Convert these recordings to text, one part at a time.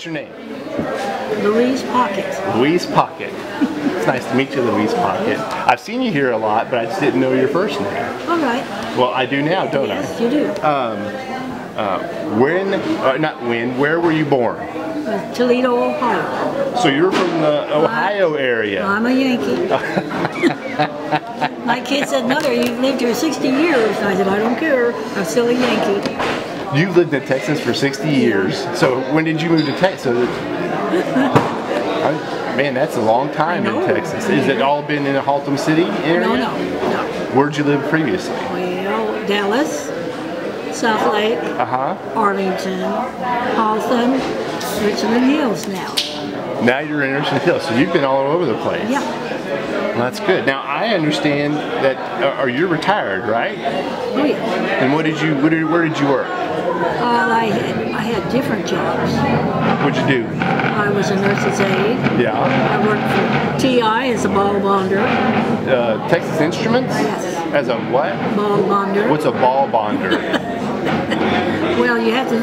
What's your name? Louise Pocket. Louise Pocket. It's nice to meet you, Louise Pocket. I've seen you here a lot, but I just didn't know your first name. All right. Well, I do now, don't I? Yes, you do. Where were you born? Toledo, Ohio. So you're from the Ohio area. I'm a Yankee. My kid said, Mother, you've lived here 60 years. And I said, I don't care. I'm still a Yankee. You've lived in Texas for 60 years. So when did you move to Texas? Man, that's a long time in Texas. Has it all been in the Haltom City area? No. Where'd you live previously? Well, Dallas, South Lake, Arlington, Haltom, Richmond Hills now. Now you're in Richmond Hills, so you've been all over the place. Yeah. Well, that's good. Now I understand that you're retired, right? Oh yeah. And where did you work? I had different jobs. What'd you do? I was a nurse's aide. Yeah. I worked for TI as a ball bonder. Texas Instruments? Yes. As a what? Ball bonder. What's a ball bonder? Well, you have to,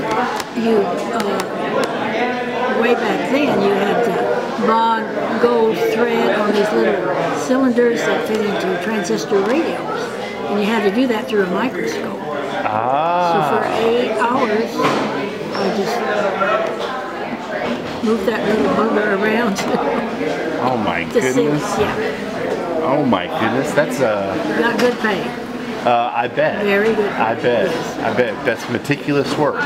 way back then, you had to bond gold thread on these little cylinders that fit into transistor radios. And you had to do that through a microscope. So for 8 hours, I just moved that little bugger around. Oh my goodness. Oh my goodness, that's got good pay. I bet. Very good. I bet. Yes. I bet. That's meticulous work.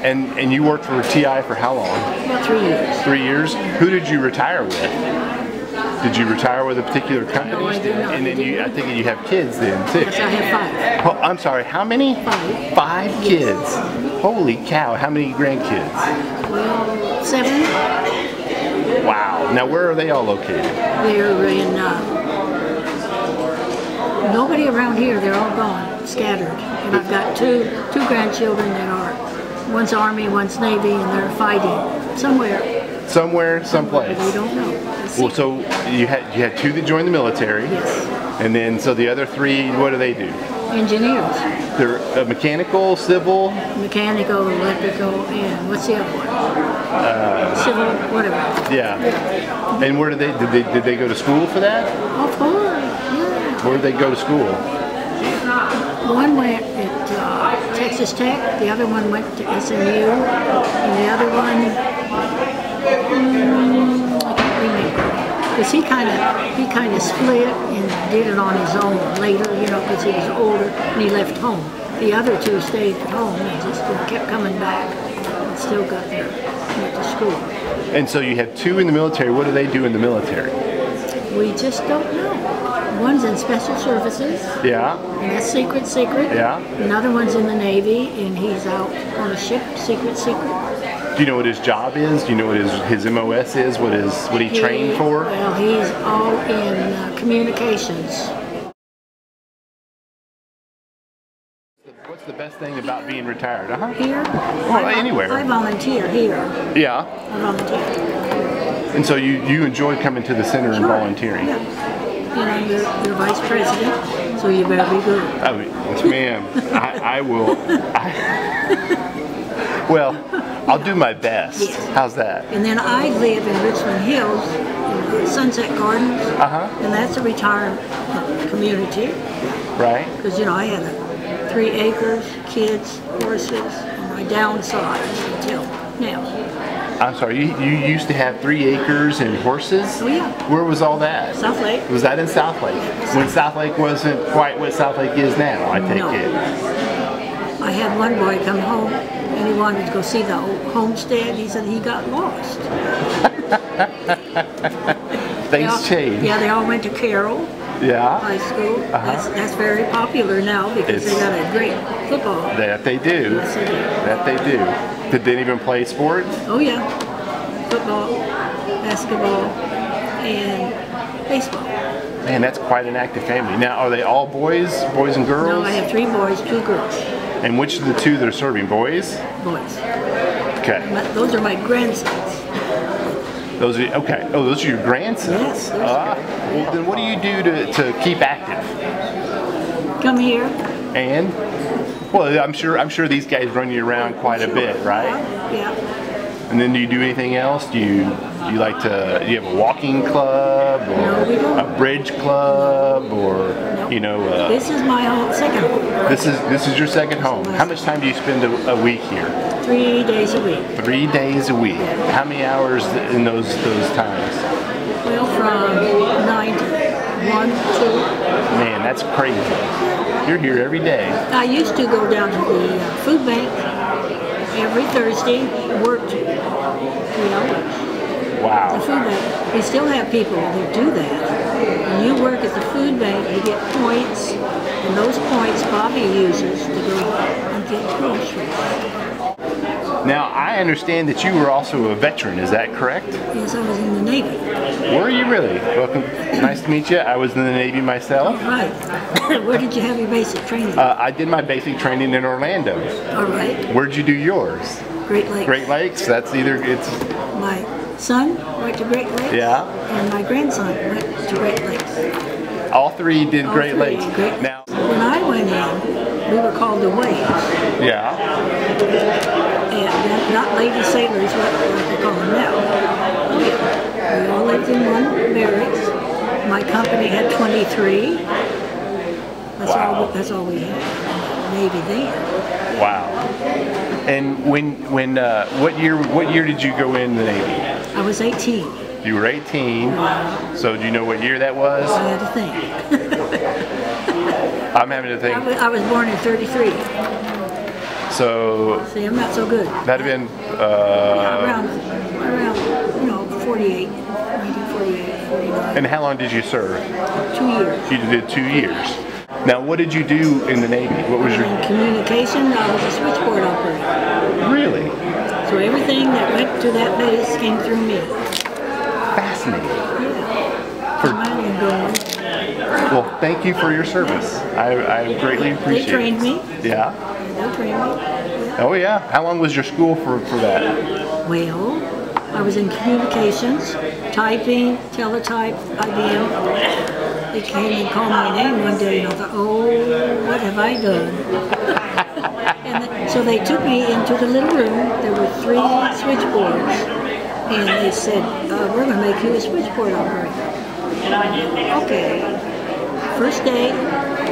And you worked for TI for how long? About 3 years. 3 years? Who did you retire with? Did you retire with a particular company? No, I did not. And then I think you have kids then too. Yes, I have 5. Oh, I'm sorry, how many? 5. 5 kids. Holy cow, how many grandkids? Well, 7. Wow. Now where are they all located? They're in, nobody around here, they're all gone, scattered. And I've got two grandchildren that are, one's Army, one's Navy, and they're fighting somewhere. Somewhere, someplace. We don't know. Well, so you had 2 that joined the military. Yes. And then, so the other 3, what do they do? Engineers. They're mechanical, civil? Mechanical, electrical, and what's the other one? Civil, whatever. Yeah. And where did they go to school for that? Of course, yeah. Where did they go to school? One went at Texas Tech, the other one went to SMU, and the other one, I can't remember. Because he kind of split and did it on his own later, you know, because he was older and he left home. The other 2 stayed at home and just kept coming back and still went to school. And so you have 2 in the military. What do they do in the military? We just don't know. One's in special services. Yeah. And that's secret. Yeah. Another one's in the Navy and he's out on a ship, secret. Do you know what his job is? Do you know what his MOS is? What he trained for? Well, he's all in communications. What's the best thing about being retired? Here? Well, anywhere. I volunteer here. Yeah. I volunteer. And so you enjoy coming to the center and volunteering? Yeah. You know, you're vice president, so you better be good. Oh, yes, ma'am. I will. Well, I'll do my best. Yes. How's that? And then I live in Richmond Hills, in Sunset Gardens, and that's a retirement community. Right. Because, you know, I had 3 acres, kids, horses, and I downsized until now. I'm sorry, you used to have 3 acres and horses? Oh, yeah. Where was all that? South Lake. Was that in South Lake? When South Lake wasn't quite what South Lake is now, I take it. I had one boy come home and he wanted to go see the old homestead. He said he got lost. Things changed. Yeah, they all went to Carroll High School. That's very popular now because they got a great football. That they do. Yes, they do. That they do. Did they even play sports? Oh yeah, football, basketball, and baseball. Man, that's quite an active family. Now, are they all boys and girls? No, I have 3 boys, 2 girls. And which of the 2 that are serving? Boys? Boys. Okay. Those are my grandsons. Those are okay. Oh, those are your grandsons. Yes. Well, then what do you do to keep active? Come here. And well, I'm sure these guys run you around quite a bit, right? Yeah. And then do you do anything else? Do you like to? Do you have a walking club or No, we don't. a bridge club or you know? This is my second home. This is your second home. How much time do you spend a week here? 3 days a week. 3 days a week. How many hours in those times? Well, from 9 to 1, 2. Man, that's crazy. You're here every day. I used to go down to the food bank every Thursday, worked 3 hours. Wow. The food bank. We still have people that do that. When you work at the food bank, you get points, and those points Bobby uses to go and get groceries. Now, I understand that you were also a veteran, is that correct? Yes, I was in the Navy. Were you really? Welcome. Nice to meet you. I was in the Navy myself. All right. Where did you have your basic training? I did my basic training in Orlando. All right. Where'd you do yours? Great Lakes. Great Lakes? That's it's... My son went to Great Lakes. Yeah. And my grandson went to Great Lakes. All three did All Great three. Lakes. Great. Now, when I went in, we were called the Waves. yeah. And not Lady Sailors, what they call them now. Oh yeah. We all lived in one barracks. My company had 23. Wow. That's all we had. Navy then. Wow. And what year did you go in the Navy? I was 18. You were 18. So do you know what year that was? I had to think. I'm having to think. I was born in 33. So See, I'm not so good. that'd have been around 48, 1948, 49. And how long did you serve? 2 years. You did 2 years. Now, what did you do in the Navy? What was your... In communication, I was a switchboard operator. Really? So everything that went to that base came through me. Fascinating. Yeah. Come on and go. Well, thank you for your service. I greatly appreciate it. They trained me. Yeah? They trained me. Yeah. Oh, yeah. How long was your school for that? Well, I was in communications, typing, teletype, IBM. They came and called my name one day, and I thought, oh, what have I done? So they took me into the little room. There were 3 switchboards, and they said, we're going to make you a switchboard operator. Okay. First day,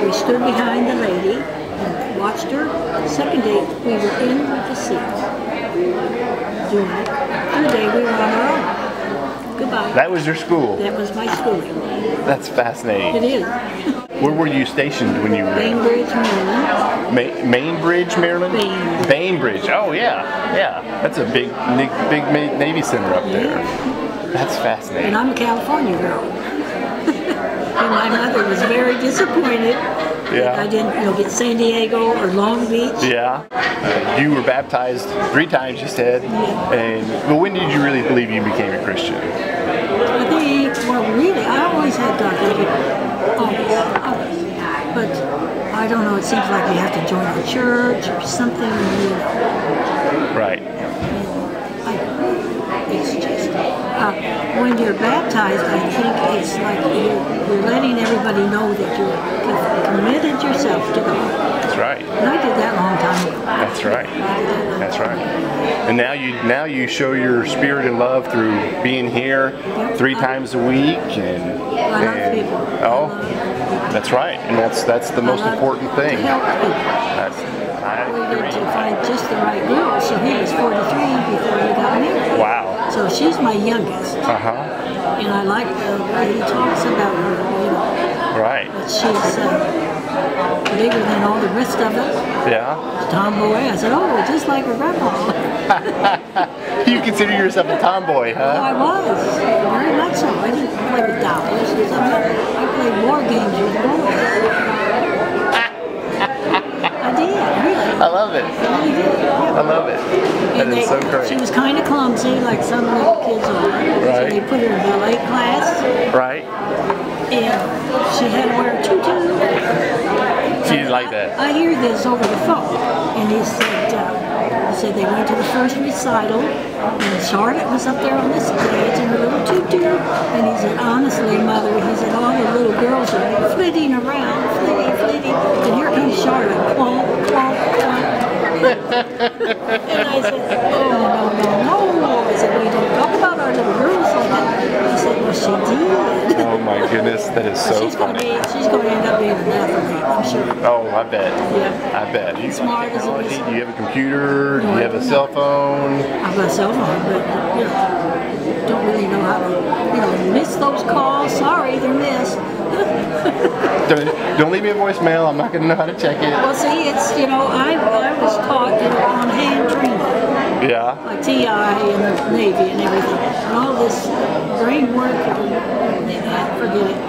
we stood behind the lady and watched her. Second day, we were in the seats doing it. Third day, we were on our own. Goodbye. That was your school? That was my schooling. That's fascinating. It is. Where were you stationed when you were in? Bainbridge, Maryland. Mainbridge, Maryland? Bainbridge. Bainbridge. Oh, yeah. Yeah. That's a big Navy center up there. That's fascinating. And I'm a California girl. And my mother was very disappointed that I didn't get San Diego or Long Beach. Yeah. You were baptized 3 times, you said. Yeah. But when did you really believe you became a Christian? I think, well, really, I always had God with you. Always. But I don't know, it seems like you have to join a church or something. Right. It's just, when you're baptized, I think it's like you're letting everybody know that you've committed yourself to God. That's right. And I did that a long time ago. That's right. That's right. And now you show your spirit and love through being here 3 times a week and I love people. Oh, that's right. And that's the most important thing. I waited to find just the right girl, so he was 43 before he got married. Wow. So she's my youngest. Uh-huh. And I like the way he talks about her, Right. But she's bigger than all the rest of us. Yeah. Tomboy. I said, oh, just like her grandma. You consider yourself a tomboy, huh? Oh, I was. Very much so. I didn't play with dolls. I played war games with boys. I did, really. I love it. I really did. Yeah. I love it. That is so great. She was kind of clumsy, like some little kids are. Right. So they put her in ballet class. Right. And she had to wear a tutu. She didn't like that. I hear this over the phone. And he said they went to the first recital, and Charlotte was up there on the stage in her little tutu. And he said, honestly, Mother, he said, all the little girls are flitting around, flitting. And here comes Charlotte. Clomp, clomp, clomp. And I said, oh, no. said, well, you didn't talk about our little girls like that. He said, well, she did. Oh my goodness, that is so funny. She's going to end up being an athlete, I'm sure. Oh, I bet. Yeah. I bet. He's smart as a Do you have a computer? Do you have a cell phone? I've got a cell phone, but don't really know how to, miss those calls. Sorry, they're missed. Don't leave me a voicemail. I'm not going to know how to check it. Well, see, it's, I was taught on hand training. Yeah. Like TI and the Navy and everything. And all this brain work, forget it.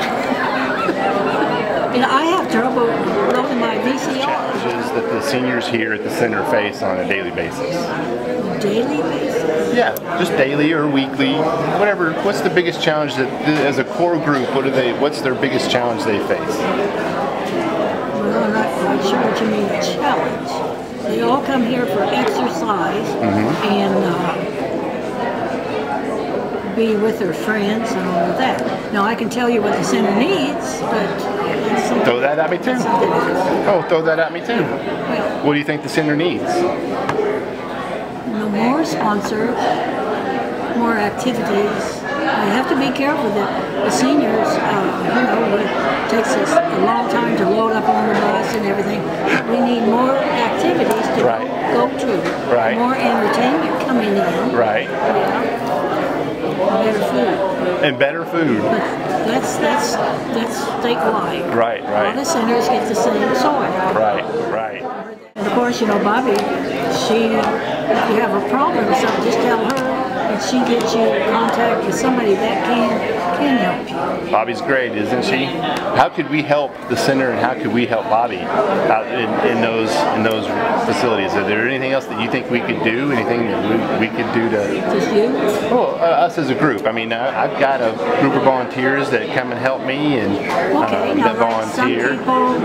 I have trouble loading my VCR. Challenges that the seniors here at the center face on a daily basis. Daily basis? Yeah, just daily or weekly, whatever. What's the biggest challenge that, as a core group, what's their biggest challenge they face? Well, I'm not quite sure what you mean, challenge. They all come here for exercise and be with their friends and all of that. Now, I can tell you what the center needs, but... Throw that at me too. Oh, throw that at me too. Well, what do you think the center needs? More sponsors, more activities. We have to be careful that the seniors, it takes us a long time to load up on the bus and everything. We need more activities to go to. Right. More entertainment coming in. Right. Yeah. Better food. And better food. But that's statewide. Right. All the centers get the same soil. Right. And of course, Bobby, if you have a problem or something, just tell her, and she gets you in contact with somebody that can help you. Bobby's great, isn't she? How could we help the center, and how could we help Bobby out in those facilities? Is there anything else that you think we could do? Anything that we could do to? Just you? Well, us as a group. I mean, I've got a group of volunteers that come and help me, and that volunteer. Some people,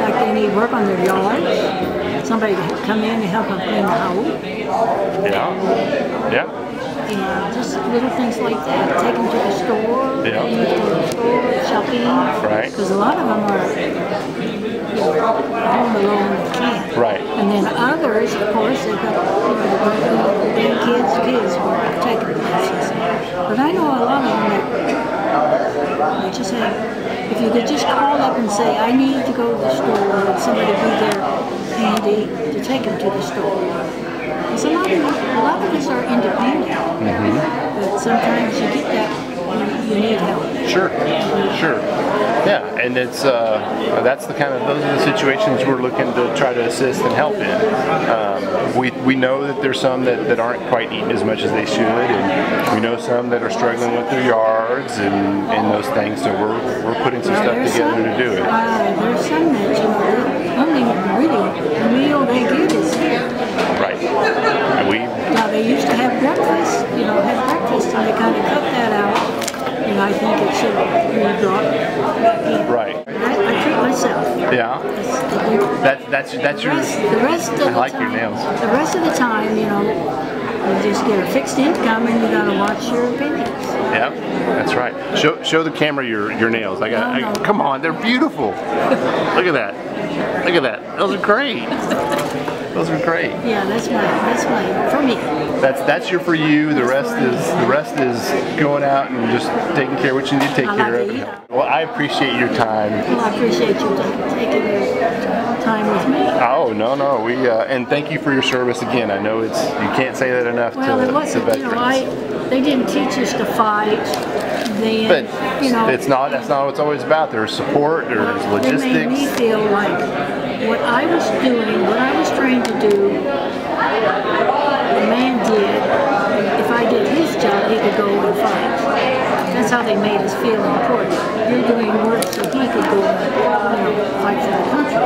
like they need work on their yards. Somebody to come in and help them clean the house. Yeah. And just little things like that. Take them to the store. Yeah. Go to the store, shopping. Right. Because a lot of them are home alone and can't. Right. And then others, of course, they've got kids who are taking places. But I know a lot of them that they just say, if you could just call up and say, I need to go to the store, and somebody be there handy to take them to the store. Because a lot of us are independent, but sometimes you get that, you need help. Sure. Yeah, and it's those are the situations we're looking to try to assist and help in. We know that there's some that aren't quite eating as much as they should, and we know some that are struggling with their yards and those things. So we're putting some stuff together to do it. There's some that only really meal they get is here. Right. And now they used to have breakfast, and they kind of cut that out. And I think it should be brought back in. Right. I treat myself. Yeah. That's your. The rest of the I like time, your nails. The rest of the time, you just get a fixed income and you gotta watch your opinions. Yeah, that's right. Show the camera your nails. Come on, they're beautiful. Look at that. Those are great. Those are great. Yeah, that's my for me. That's your for you. The rest is going out and just taking care of what you need to take care of. Well, I appreciate your time. Well, I appreciate you taking your time with me. Oh no, we and thank you for your service again. I know you can't say that enough to veterans. They didn't teach us to fight. But that's not what it's always about. There's support. There's logistics. They made me feel like what I was doing, what I was trained to do, the man did. If I did his job, he could go and fight. That's how they made us feel important. You're doing work so he could go and fight for the country.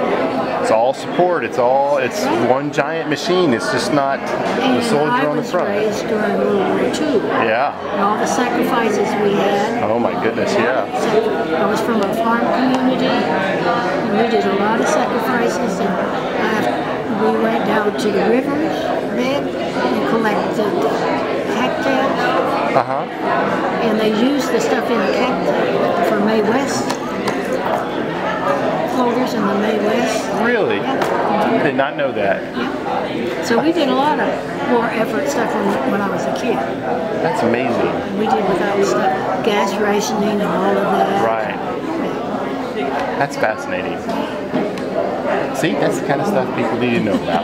It's all support. It's one giant machine. It's just not the soldier on the front. I was raised during World War II. Yeah. And all the sacrifices we had. Oh my goodness, yeah. I was from a farm community, and we did a lot of sacrifices, and we went down to the rivers bed and collected cattails. And they used the stuff in the cattail for May West. Folders in the May West. Really? Yeah. I did not know that. Yeah. So we did a lot of poor effort stuff when I was a kid. That's amazing. We did without stuff, gas rationing and all of that. Right. That's fascinating. See, that's the kind of stuff people need to know about.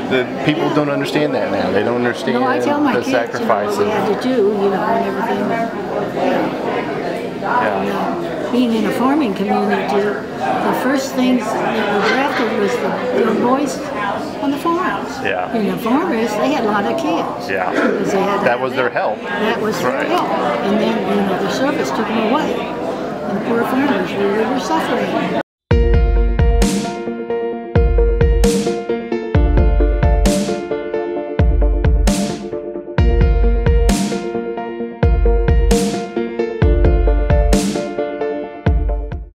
The people don't understand that now. They don't understand I tell my the kids, sacrifice what we had to do, and everything. Being in a farming community, the first things that were drafted was the boys on the farms. Yeah. And the farmers, they had a lot of kids. Yeah. Because they had that was their help. That was their help. And then, the service took them away. And the poor farmers, we were suffering.